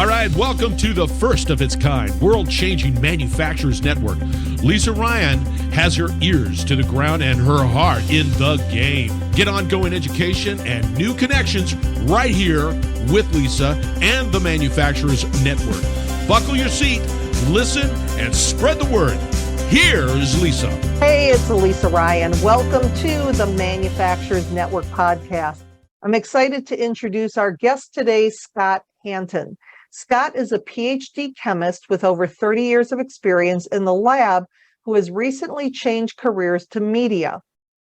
All right, welcome to the first of its kind, world-changing manufacturers network. Lisa Ryan has her ears to the ground and her heart in the game. Get ongoing education and new connections right here with Lisa and the Manufacturers Network. Buckle your seat, listen, and spread the word. Here's Lisa. Hey, it's Lisa Ryan. Welcome to the Manufacturers Network podcast. I'm excited to introduce our guest today, Scott Hanton. Scott is a Ph.D. chemist with over 30 years of experience in the lab who has recently changed careers to media.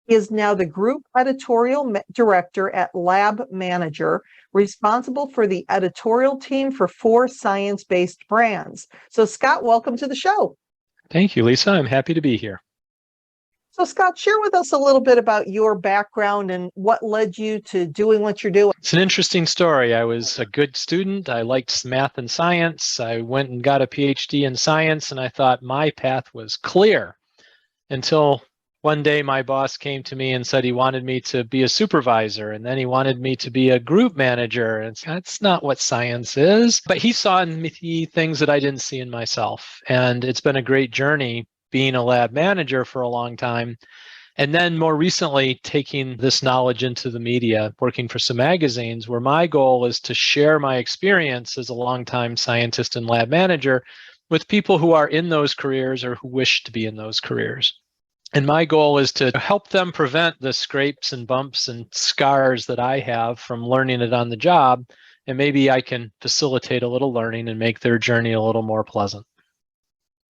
He is now the group editorial director at Lab Manager, responsible for the editorial team for 4 science-based brands. So Scott, welcome to the show. Thank you, Lisa. I'm happy to be here. So Scott, share with us a little bit about your background and what led you to doing what you're doing. It's an interesting story. I was a good student. I liked math and science. I went and got a PhD in science, and I thought my path was clear until one day my boss came to me and said he wanted me to be a supervisor, and then he wanted me to be a group manager. And that's not what science is. But he saw in me things that I didn't see in myself. And it's been a great journey being a lab manager for a long time. And then more recently, taking this knowledge into the media, working for some magazines where my goal is to share my experience as a longtime scientist and lab manager with people who are in those careers or who wish to be in those careers. And my goal is to help them prevent the scrapes and bumps and scars that I have from learning it on the job. And maybe I can facilitate a little learning and make their journey a little more pleasant.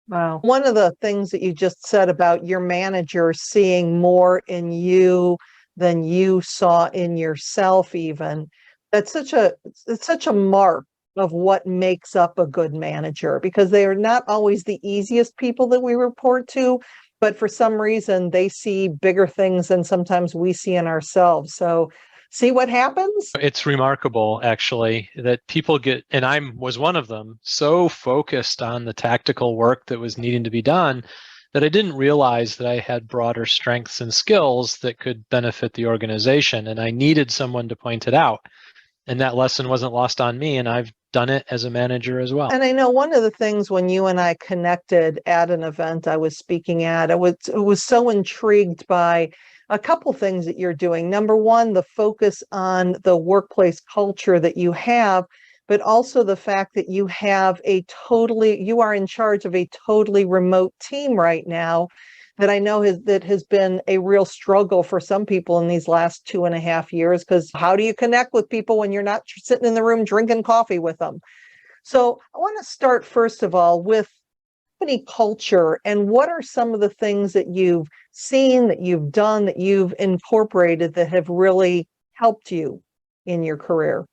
Wow. One of the things that you just said about your manager seeing more in you than you saw in yourself even, it's such a mark of what makes up a good manager, because they are not always the easiest people that we report to, but for some reason they see bigger things than sometimes we see in ourselves. So see what happens? It's remarkable, actually, that people get, and I was one of them, so focused on the tactical work that was needing to be done that I didn't realize that I had broader strengths and skills that could benefit the organization. And I needed someone to point it out. And that lesson wasn't lost on me. And I've done it as a manager as well. And I know one of the things when you and I connected at an event I was speaking at, I was so intrigued by a couple things that you're doing. Number one, the focus on the workplace culture that you have, but also the fact that you are in charge of a totally remote team right now that I know has been a real struggle for some people in these last 2.5 years, because how do you connect with people when you're not sitting in the room drinking coffee with them? So I want to start first of all with company culture, and what are some of the things that you've seen, that you've done, that you've incorporated that have really helped you in your career?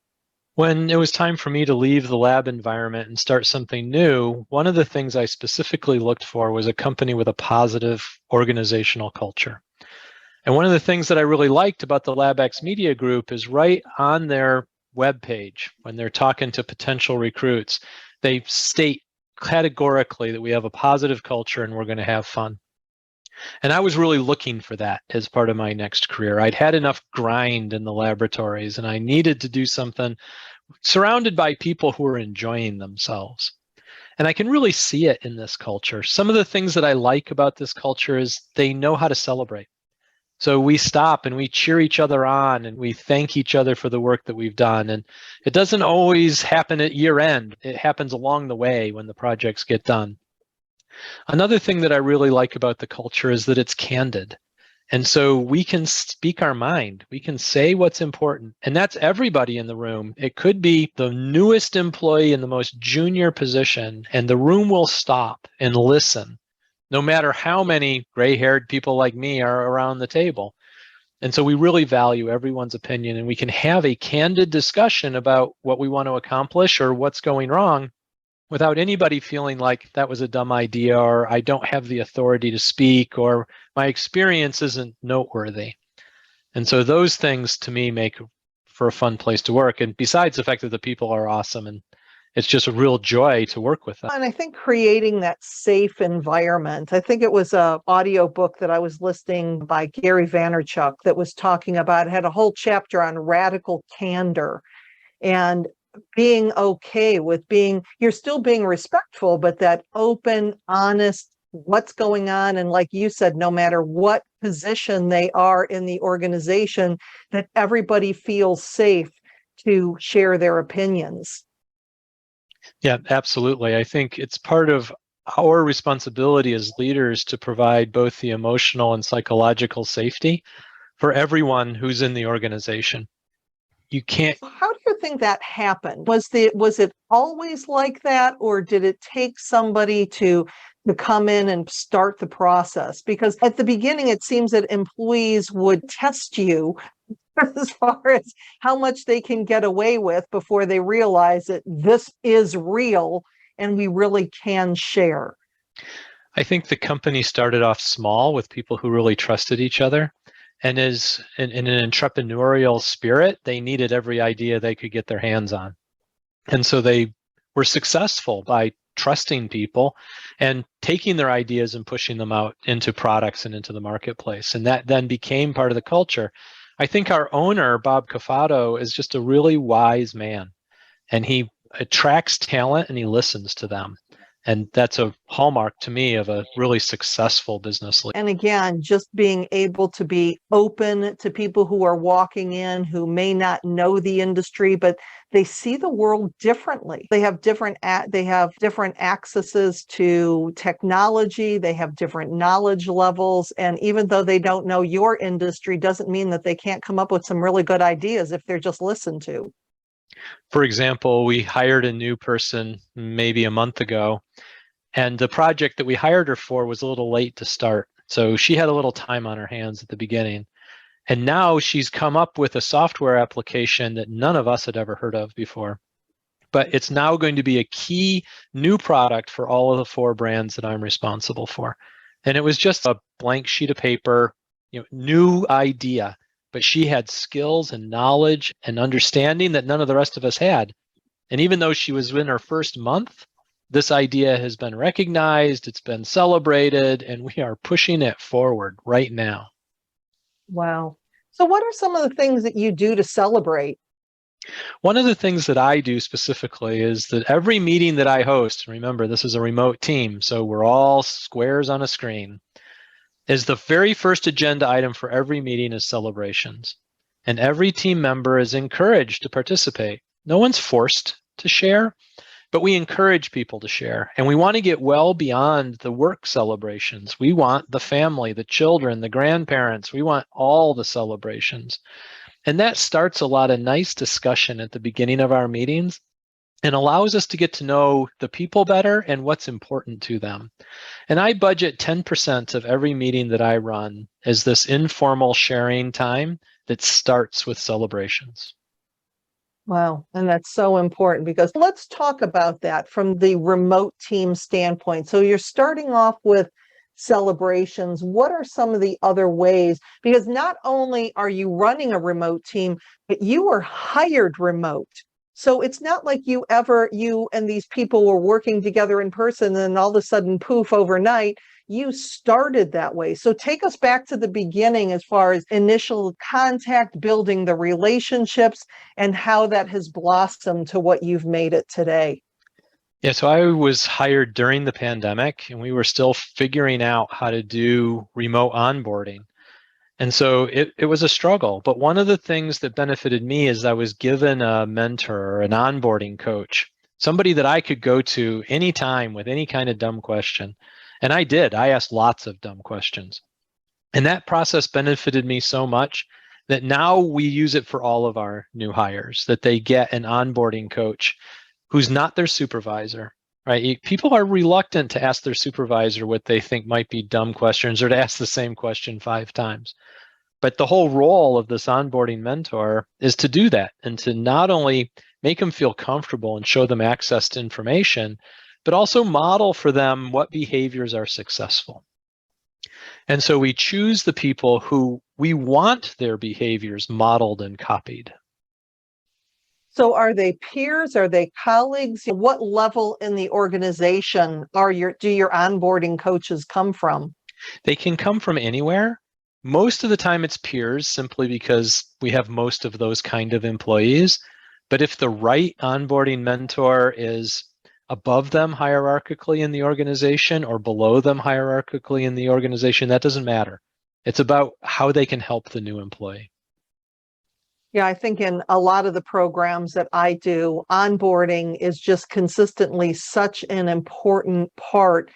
When it was time for me to leave the lab environment and start something new, one of the things I specifically looked for was a company with a positive organizational culture. And one of the things that I really liked about the LabX Media Group is right on their webpage, when they're talking to potential recruits, they state categorically that we have a positive culture and we're going to have fun. And I was really looking for that as part of my next career. I'd had enough grind in the laboratories and I needed to do something surrounded by people who were enjoying themselves. And I can really see it in this culture. Some of the things that I like about this culture is they know how to celebrate. So we stop and we cheer each other on and we thank each other for the work that we've done. And it doesn't always happen at year end. It happens along the way when the projects get done. Another thing that I really like about the culture is that it's candid. And so we can speak our mind. We can say what's important. And that's everybody in the room. It could be the newest employee in the most junior position, and the room will stop and listen, no matter how many gray-haired people like me are around the table. And so we really value everyone's opinion, and we can have a candid discussion about what we want to accomplish or what's going wrong without anybody feeling like that was a dumb idea, or I don't have the authority to speak, or my experience isn't noteworthy. And so those things to me make for a fun place to work. And besides the fact that the people are awesome, and it's just a real joy to work with them. And I think creating that safe environment, I think it was an audio book that I was listening by Gary Vaynerchuk that was talking about, it had a whole chapter on radical candor. And being okay with you're still being respectful, but that open, honest, what's going on. And like you said, no matter what position they are in the organization, that everybody feels safe to share their opinions. Yeah, absolutely. I think it's part of our responsibility as leaders to provide both the emotional and psychological safety for everyone who's in the organization. You can't. How do you think that happened? Was it always like that, or did it take somebody to come in and start the process? Because at the beginning, it seems that employees would test you as far as how much they can get away with before they realize that this is real and we really can share. I think the company started off small with people who really trusted each other. And as in an entrepreneurial spirit, they needed every idea they could get their hands on. And so they were successful by trusting people and taking their ideas and pushing them out into products and into the marketplace. And that then became part of the culture. I think our owner, Bob Cafato, is just a really wise man, and he attracts talent and he listens to them. And that's a hallmark to me of a really successful business leader. And again, just being able to be open to people who are walking in who may not know the industry, but they see the world differently. They have different accesses to technology. They have different knowledge levels. And even though they don't know your industry, doesn't mean that they can't come up with some really good ideas if they're just listened to. For example, we hired a new person maybe a month ago, and the project that we hired her for was a little late to start. So she had a little time on her hands at the beginning. And now she's come up with a software application that none of us had ever heard of before. But it's now going to be a key new product for all of the 4 brands that I'm responsible for. And it was just a blank sheet of paper, new idea. But she had skills and knowledge and understanding that none of the rest of us had. And even though she was in her first month, this idea has been recognized, it's been celebrated, and we are pushing it forward right now. Wow. So what are some of the things that you do to celebrate? One of the things that I do specifically is that every meeting that I host, remember, this is a remote team, so we're all squares on a screen, is the very first agenda item for every meeting is celebrations. And every team member is encouraged to participate. No one's forced to share, but we encourage people to share. And we want to get well beyond the work celebrations. We want the family, the children, the grandparents. We want all the celebrations. And that starts a lot of nice discussion at the beginning of our meetings and allows us to get to know the people better and what's important to them. And I budget 10% of every meeting that I run as this informal sharing time that starts with celebrations. Wow. And that's so important, because let's talk about that from the remote team standpoint. So you're starting off with celebrations. What are some of the other ways? Because not only are you running a remote team, but you were hired remote. So it's not like you and these people were working together in person and then all of a sudden, poof, overnight, you started that way. So take us back to the beginning as far as initial contact, building the relationships, and how that has blossomed to what you've made it today. Yeah, so I was hired during the pandemic, and we were still figuring out how to do remote onboarding. And so it was a struggle. But one of the things that benefited me is I was given a mentor or an onboarding coach, somebody that I could go to anytime with any kind of dumb question. And I did. I asked lots of dumb questions. And that process benefited me so much that now we use it for all of our new hires, that they get an onboarding coach who's not their supervisor, right? People are reluctant to ask their supervisor what they think might be dumb questions or to ask the same question 5 times. But the whole role of this onboarding mentor is to do that and to not only make them feel comfortable and show them access to information, but also model for them what behaviors are successful. And so we choose the people who we want their behaviors modeled and copied. So are they peers? Are they colleagues? What level in the organization do your onboarding coaches come from? They can come from anywhere. Most of the time it's peers, simply because we have most of those kind of employees. But if the right onboarding mentor is above them hierarchically in the organization or below them hierarchically in the organization, that doesn't matter. It's about how they can help the new employee. Yeah, I think in a lot of the programs that I do, onboarding is just consistently such an important part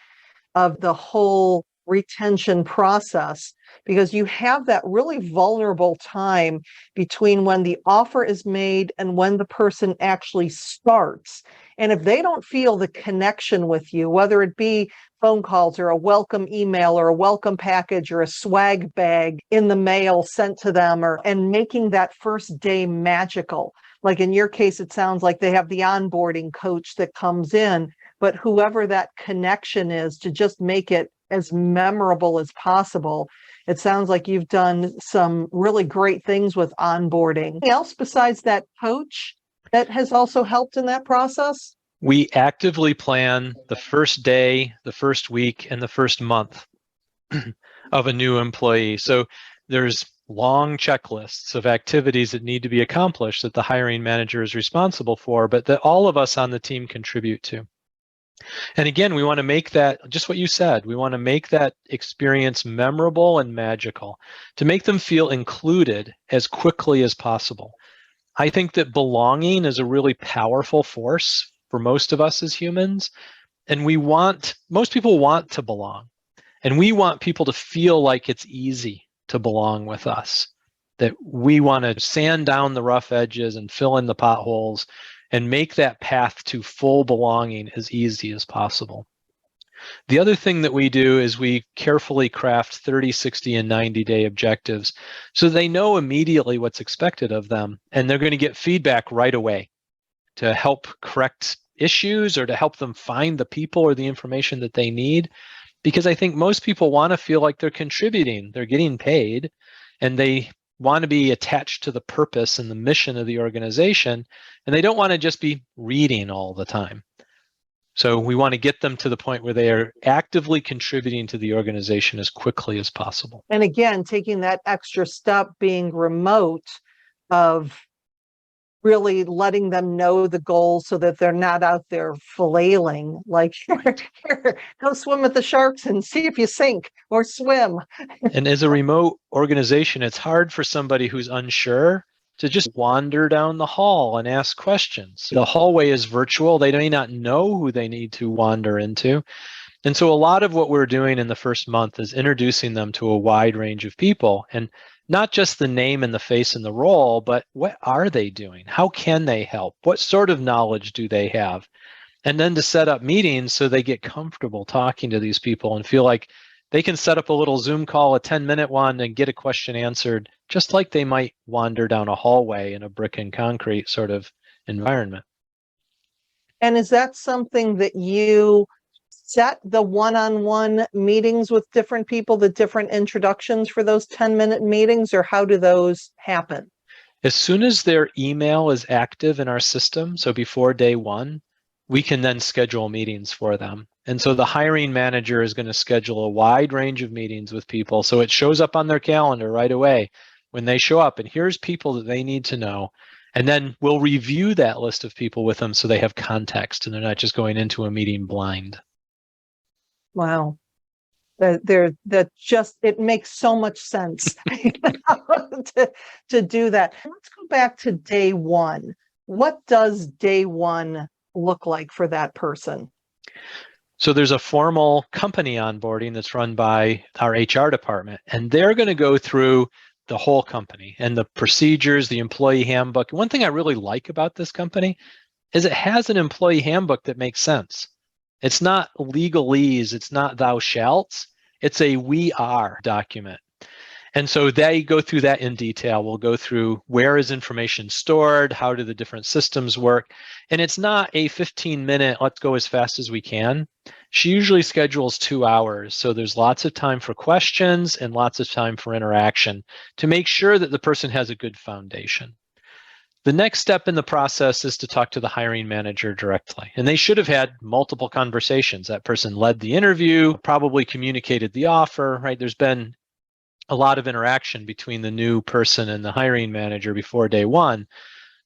of the whole retention process, because you have that really vulnerable time between when the offer is made and when the person actually starts. And if they don't feel the connection with you, whether it be phone calls or a welcome email or a welcome package or a swag bag in the mail sent to them, and making that first day magical. Like in your case, it sounds like they have the onboarding coach that comes in, but whoever that connection is, to just make it as memorable as possible. It sounds like you've done some really great things with onboarding. Anything else besides that coach that has also helped in that process? We actively plan the first day, the first week, and the first month of a new employee. So there's long checklists of activities that need to be accomplished that the hiring manager is responsible for, but that all of us on the team contribute to. And again, we want to make that, just what you said, we want to make that experience memorable and magical, to make them feel included as quickly as possible. I think that belonging is a really powerful force for most of us as humans. And most people want to belong. And we want people to feel like it's easy to belong with us, that we want to sand down the rough edges and fill in the potholes and make that path to full belonging as easy as possible. The other thing that we do is we carefully craft 30, 60, and 90-day objectives so they know immediately what's expected of them, and they're going to get feedback right away to help correct issues or to help them find the people or the information that they need. Because I think most people want to feel like they're contributing, they're getting paid, and they want to be attached to the purpose and the mission of the organization, and they don't want to just be reading all the time. So we want to get them to the point where they are actively contributing to the organization as quickly as possible. And again, taking that extra step, being remote, of really letting them know the goals so that they're not out there flailing like, here, go swim with the sharks and see if you sink or swim. And as a remote organization, it's hard for somebody who's unsure to just wander down the hall and ask questions. The hallway is virtual. They may not know who they need to wander into. And so a lot of what we're doing in the first month is introducing them to a wide range of people, and not just the name and the face and the role, but what are they doing? How can they help? What sort of knowledge do they have? And then to set up meetings so they get comfortable talking to these people and feel like they can set up a little Zoom call, a 10-minute one, and get a question answered, just like they might wander down a hallway in a brick and concrete sort of environment. And is that something that you set the one-on-one meetings with different people, the different introductions for those 10-minute meetings, or how do those happen? As soon as their email is active in our system, so before day one, we can then schedule meetings for them. And so the hiring manager is going to schedule a wide range of meetings with people. So it shows up on their calendar right away when they show up, and here's people that they need to know. And then we'll review that list of people with them so they have context and they're not just going into a meeting blind. Wow. It makes so much sense to do that. Let's go back to day one. What does day one look like for that person? So there's a formal company onboarding that's run by our HR department, and they're going to go through the whole company and the procedures, the employee handbook. One thing I really like about this company is it has an employee handbook that makes sense. It's not legalese, it's not thou shalt, it's a we are document. And so they go through that in detail. We'll go through where is information stored, how do the different systems work. And it's not a 15-minute, let's go as fast as we can. She usually schedules 2 hours. So there's lots of time for questions and lots of time for interaction to make sure that the person has a good foundation. The next step in the process is to talk to the hiring manager directly. And they should have had multiple conversations. That person led the interview, probably communicated the offer, right? There's been a lot of interaction between the new person and the hiring manager before day one.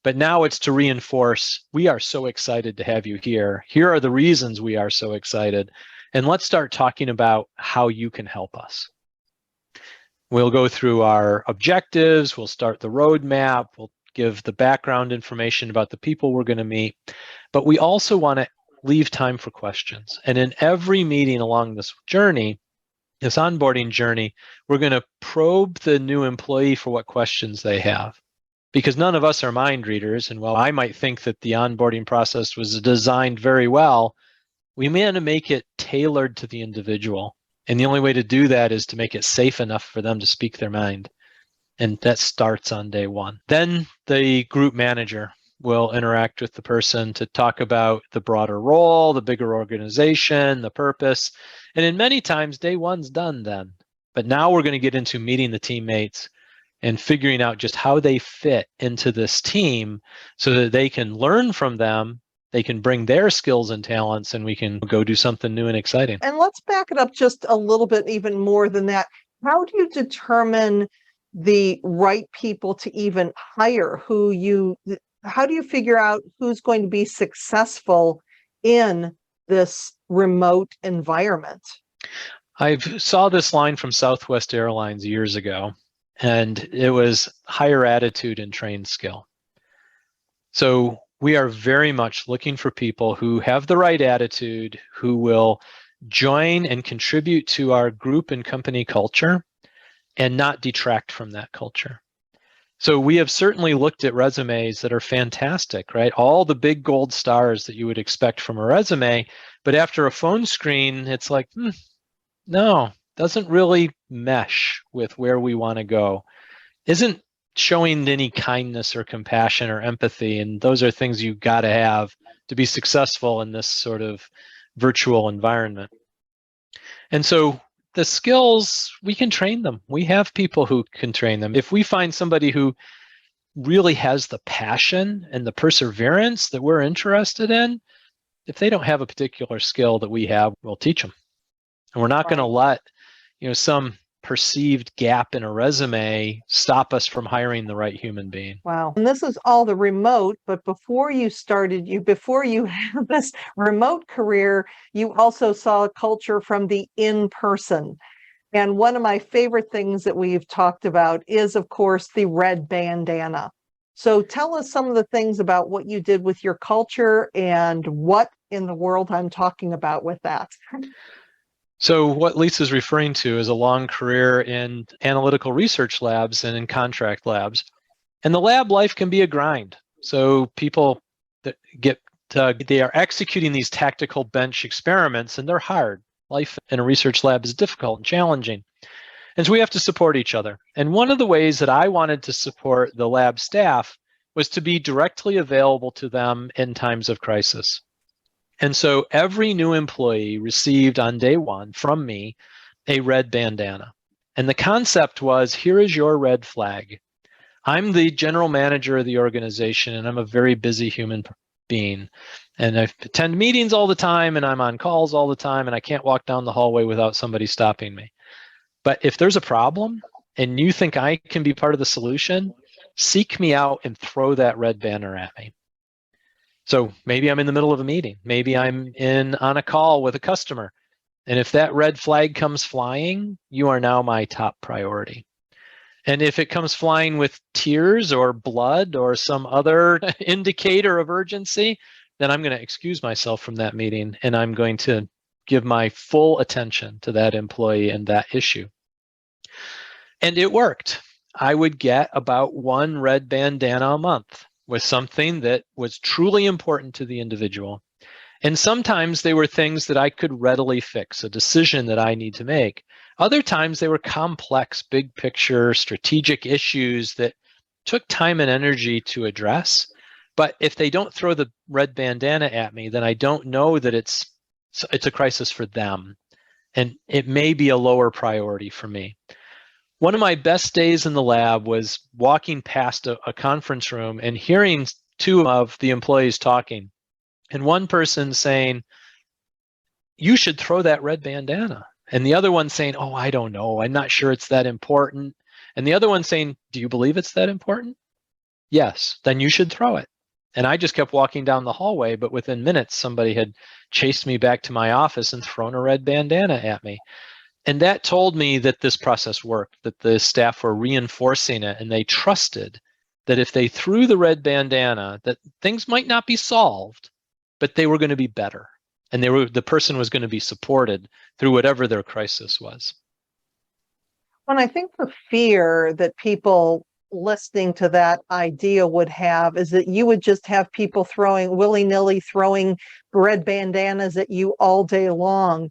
But now it's to reinforce, we are so excited to have you here. Here are the reasons we are so excited. And let's start talking about how you can help us. We'll go through our objectives. We'll start the roadmap. We'll give the background information about the people we're going to meet. But we also want to leave time for questions. And in every meeting along this journey, this onboarding journey, we're going to probe the new employee for what questions they have. Because none of us are mind readers, and while I might think that the onboarding process was designed very well, we may want to make it tailored to the individual. And the only way to do that is to make it safe enough for them to speak their mind. And that starts on day one. Then the group manager will interact with the person to talk about the broader role, the bigger organization, the purpose. And in many times, day one's done then. But now we're going to get into meeting the teammates and figuring out just how they fit into this team so that they can learn from them, they can bring their skills and talents, and we can go do something new and exciting. And let's back it up just a little bit even more than that. How do you determine the right people to even hire? How do you figure out who's going to be successful in this remote environment? I saw this line from Southwest Airlines years ago, and it was higher attitude and trained skill. So we are very much looking for people who have the right attitude, who will join and contribute to our group and company culture and not detract from that culture. So we have certainly looked at resumes that are fantastic, right? All the big gold stars that you would expect from a resume, but after a phone screen, it's like, no, doesn't really mesh with where we want to go, isn't showing any kindness or compassion or empathy. And those are things you've got to have to be successful in this sort of virtual environment. And so the skills, we can train them. We have people who can train them. If we find somebody who really has the passion and the perseverance that we're interested in, if they don't have a particular skill that we have, we'll teach them. And we're not going to let some perceived gap in a resume stop us from hiring the right human being. Wow. And this is all the remote, but before you had this remote career, you also saw a culture from the in-person. And one of my favorite things that we've talked about is, of course, the red bandana. So tell us some of the things about what you did with your culture and what in the world I'm talking about with that. So what Lisa's referring to is a long career in analytical research labs and in contract labs. And the lab life can be a grind. So people that they are executing these tactical bench experiments, and they're hard. Life in a research lab is difficult and challenging. And so we have to support each other. And one of the ways that I wanted to support the lab staff was to be directly available to them in times of crisis. And so every new employee received on day one from me a red bandana. And the concept was, here is your red flag. I'm the general manager of the organization, and I'm a very busy human being. And I attend meetings all the time, and I'm on calls all the time, and I can't walk down the hallway without somebody stopping me. But if there's a problem and you think I can be part of the solution, seek me out and throw that red banner at me. So maybe I'm in the middle of a meeting. Maybe I'm on a call with a customer. And if that red flag comes flying, you are now my top priority. And if it comes flying with tears or blood or some other indicator of urgency, then I'm going to excuse myself from that meeting, and I'm going to give my full attention to that employee and that issue. And it worked. I would get about one red bandana a month with something that was truly important to the individual. And sometimes they were things that I could readily fix, a decision that I need to make. Other times they were complex, big picture, strategic issues that took time and energy to address. But if they don't throw the red bandana at me, then I don't know that it's a crisis for them. And it may be a lower priority for me. One of my best days in the lab was walking past a conference room and hearing two of the employees talking. And one person saying, you should throw that red bandana. And the other one saying, oh, I don't know. I'm not sure it's that important. And the other one saying, do you believe it's that important? Yes, then you should throw it. And I just kept walking down the hallway, but within minutes, somebody had chased me back to my office and thrown a red bandana at me. And that told me that this process worked, that the staff were reinforcing it, and they trusted that if they threw the red bandana, that things might not be solved, but they were going to be better. And the person was going to be supported through whatever their crisis was. And I think the fear that people listening to that idea would have is that you would just have people throwing willy-nilly throwing red bandanas at you all day long.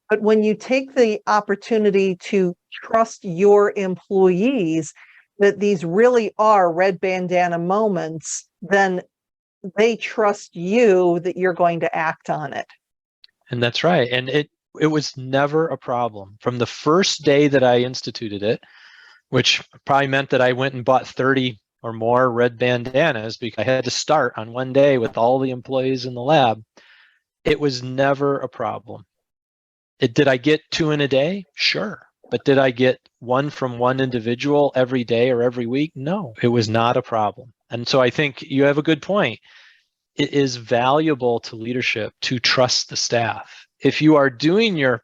But when you take the opportunity to trust your employees that these really are red bandana moments, then they trust you that you're going to act on it. And that's right. And it was never a problem. From the first day that I instituted it, which probably meant that I went and bought 30 or more red bandanas because I had to start on one day with all the employees in the lab, it was never a problem. Did I get 2 in a day? Sure. But did I get one from one individual every day or every week? No, it was not a problem. And so I think you have a good point. It is valuable to leadership to trust the staff. If you are doing your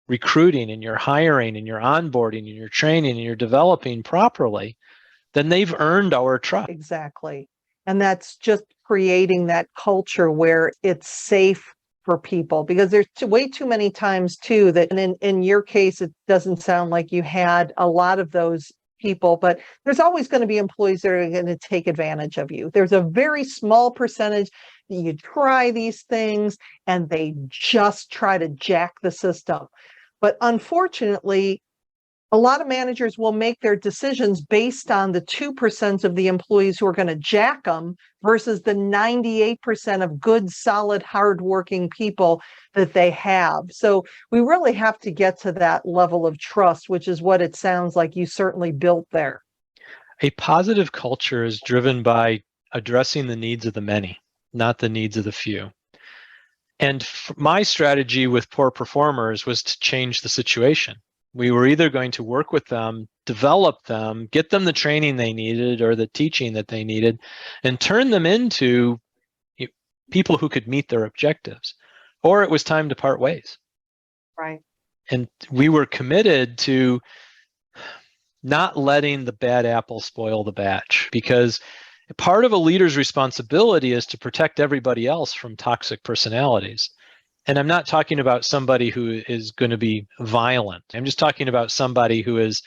recruiting and your hiring and your onboarding and your training and your developing properly, then they've earned our trust. Exactly. And that's just creating that culture where it's safe for people, because there's way too many times too that, and in your case, it doesn't sound like you had a lot of those people, but there's always going to be employees that are going to take advantage of you. There's a very small percentage that you try these things and they just try to jack the system. But unfortunately, a lot of managers will make their decisions based on the 2% of the employees who are going to jack them versus the 98% of good, solid, hardworking people that they have. So we really have to get to that level of trust, which is what it sounds like you certainly built there. A positive culture is driven by addressing the needs of the many, not the needs of the few. And my strategy with poor performers was to change the situation. We were either going to work with them, develop them, get them the training they needed or the teaching that they needed, and turn them into people who could meet their objectives, or it was time to part ways. Right. And we were committed to not letting the bad apple spoil the batch, because part of a leader's responsibility is to protect everybody else from toxic personalities. And I'm not talking about somebody who is going to be violent. I'm just talking about somebody who is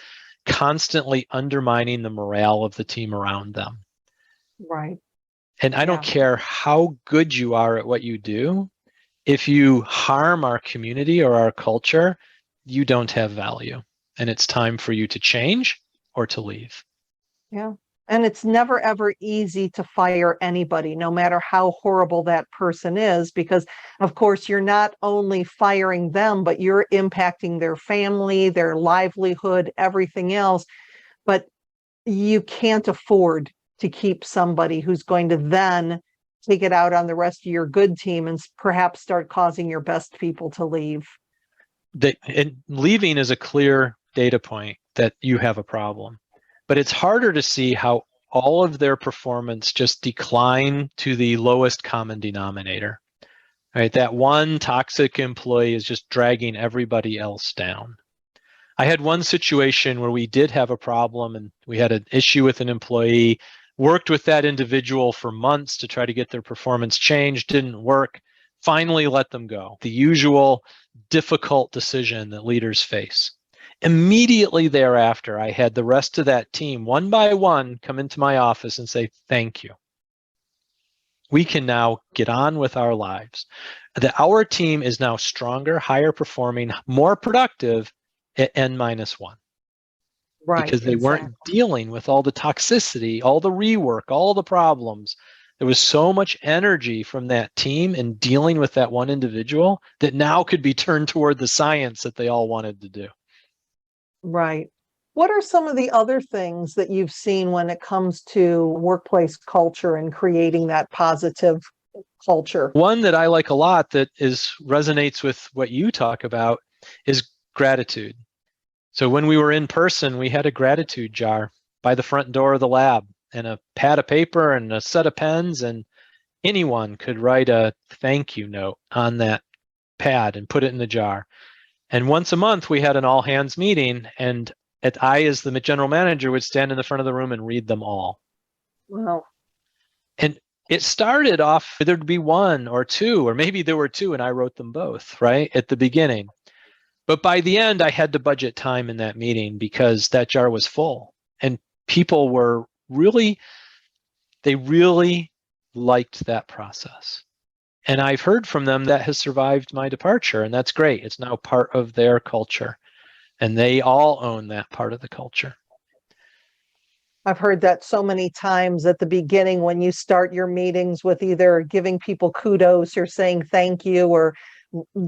constantly undermining the morale of the team around them. Right. And I don't care how good you are at what you do. If you harm our community or our culture, you don't have value. And it's time for you to change or to leave. Yeah. And it's never, ever easy to fire anybody, no matter how horrible that person is, because, of course, you're not only firing them, but you're impacting their family, their livelihood, everything else. But you can't afford to keep somebody who's going to then take it out on the rest of your good team and perhaps start causing your best people to leave. And leaving is a clear data point that you have a problem. But it's harder to see how all of their performance just decline to the lowest common denominator, right? That one toxic employee is just dragging everybody else down. I had one situation where we did have a problem and we had an issue with an employee, worked with that individual for months to try to get their performance changed, didn't work, finally let them go. The usual difficult decision that leaders face. Immediately thereafter, I had the rest of that team, one by one, come into my office and say, thank you. We can now get on with our lives. Our team is now stronger, higher performing, more productive at N-1. Right, because they weren't dealing with all the toxicity, all the rework, all the problems. There was so much energy from that team in dealing with that one individual that now could be turned toward the science that they all wanted to do. Right. What are some of the other things that you've seen when it comes to workplace culture and creating that positive culture? One that I like a lot that resonates with what you talk about is gratitude. So when we were in person, we had a gratitude jar by the front door of the lab. and a pad of paper and a set of pens, and anyone could write a thank you note on that pad and put it in the jar. And once a month, we had an all-hands meeting, and I, as the general manager, would stand in the front of the room and read them all. Wow. And it started off, there'd be one or two, or maybe there were two, and I wrote them both, right, at the beginning. But by the end, I had to budget time in that meeting because that jar was full. And people were really liked that process. And I've heard from them that has survived my departure, and that's great. It's now part of their culture, and they all own that part of the culture. I've heard that so many times at the beginning when you start your meetings with either giving people kudos or saying thank you or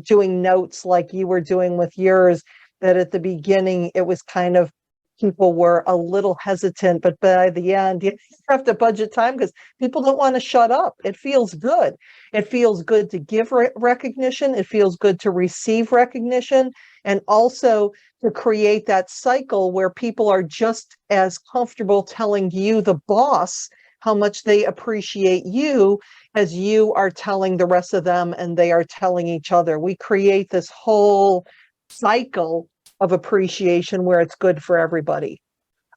doing notes like you were doing with yours, that at the beginning it was kind of people were a little hesitant, but by the end you have to budget time because people don't want to shut up. It feels good. It feels good to give recognition. It feels good to receive recognition, and also to create that cycle where people are just as comfortable telling you, the boss, how much they appreciate you as you are telling the rest of them and they are telling each other. We create this whole cycle of appreciation where it's good for everybody.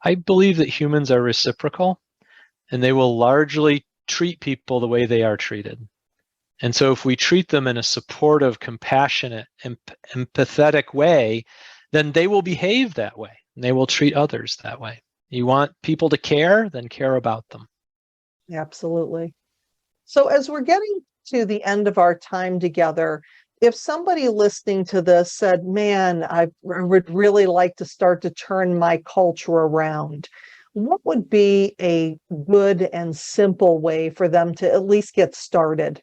I believe that humans are reciprocal, and they will largely treat people the way they are treated. And so if we treat them in a supportive, compassionate, empathetic way, then they will behave that way, and they will treat others that way. You want people to care, then care about them. Absolutely. So as we're getting to the end of our time together, if somebody listening to this said, man, I would really like to start to turn my culture around, what would be a good and simple way for them to at least get started?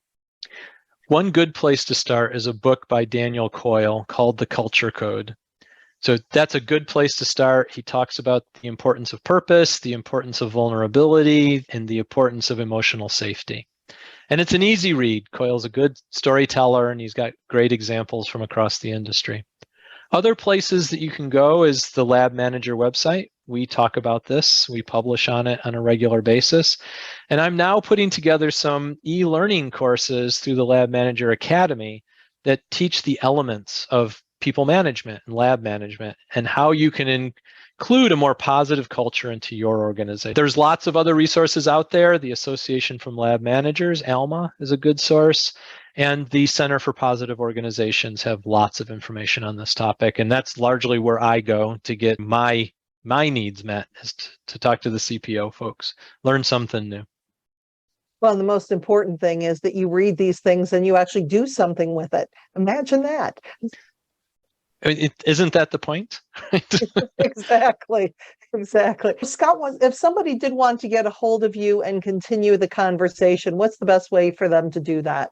One good place to start is a book by Daniel Coyle called The Culture Code. So that's a good place to start. He talks about the importance of purpose, the importance of vulnerability, and the importance of emotional safety. And it's an easy read. Coyle's a good storyteller, and he's got great examples from across the industry. Other places that you can go is the Lab Manager website. We talk about this. We publish on it on a regular basis. And I'm now putting together some e-learning courses through the Lab Manager Academy that teach the elements of people management and lab management and how you can include a more positive culture into your organization. There's lots of other resources out there. The Association from Lab Managers, ALMA, is a good source. And the Center for Positive Organizations have lots of information on this topic. And that's largely where I go to get my needs met, is to talk to the CPO folks, learn something new. Well, the most important thing is that you read these things and you actually do something with it. Imagine that. Isn't that the point? Exactly. Scott, if somebody did want to get a hold of you and continue the conversation, what's the best way for them to do that?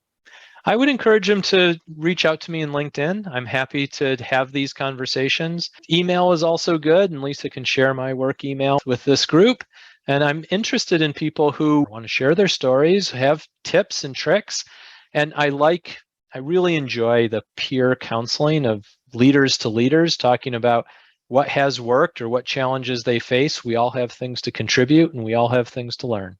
I would encourage them to reach out to me in LinkedIn. I'm happy to have these conversations. Email is also good, and Lisa can share my work email with this group. And I'm interested in people who want to share their stories, have tips and tricks. And I really enjoy the peer counseling of leaders to leaders, talking about what has worked or what challenges they face. We all have things to contribute, and we all have things to learn.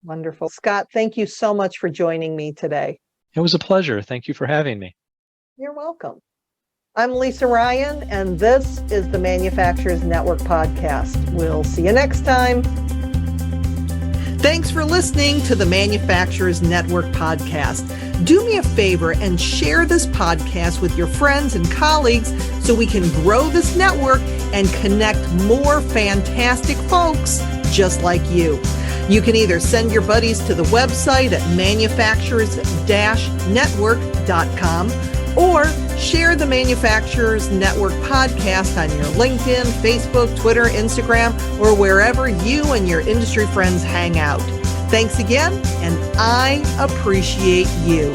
Wonderful. Scott, thank you so much for joining me today. It was a pleasure. Thank you for having me. You're welcome. I'm Lisa Ryan, and this is the Manufacturers Network podcast. We'll see you next time. Thanks for listening to the Manufacturers Network podcast. Do me a favor and share this podcast with your friends and colleagues so we can grow this network and connect more fantastic folks just like you. You can either send your buddies to the website at manufacturers-network.com or share the Manufacturers Network podcast on your LinkedIn, Facebook, Twitter, Instagram, or wherever you and your industry friends hang out. Thanks again, and I appreciate you.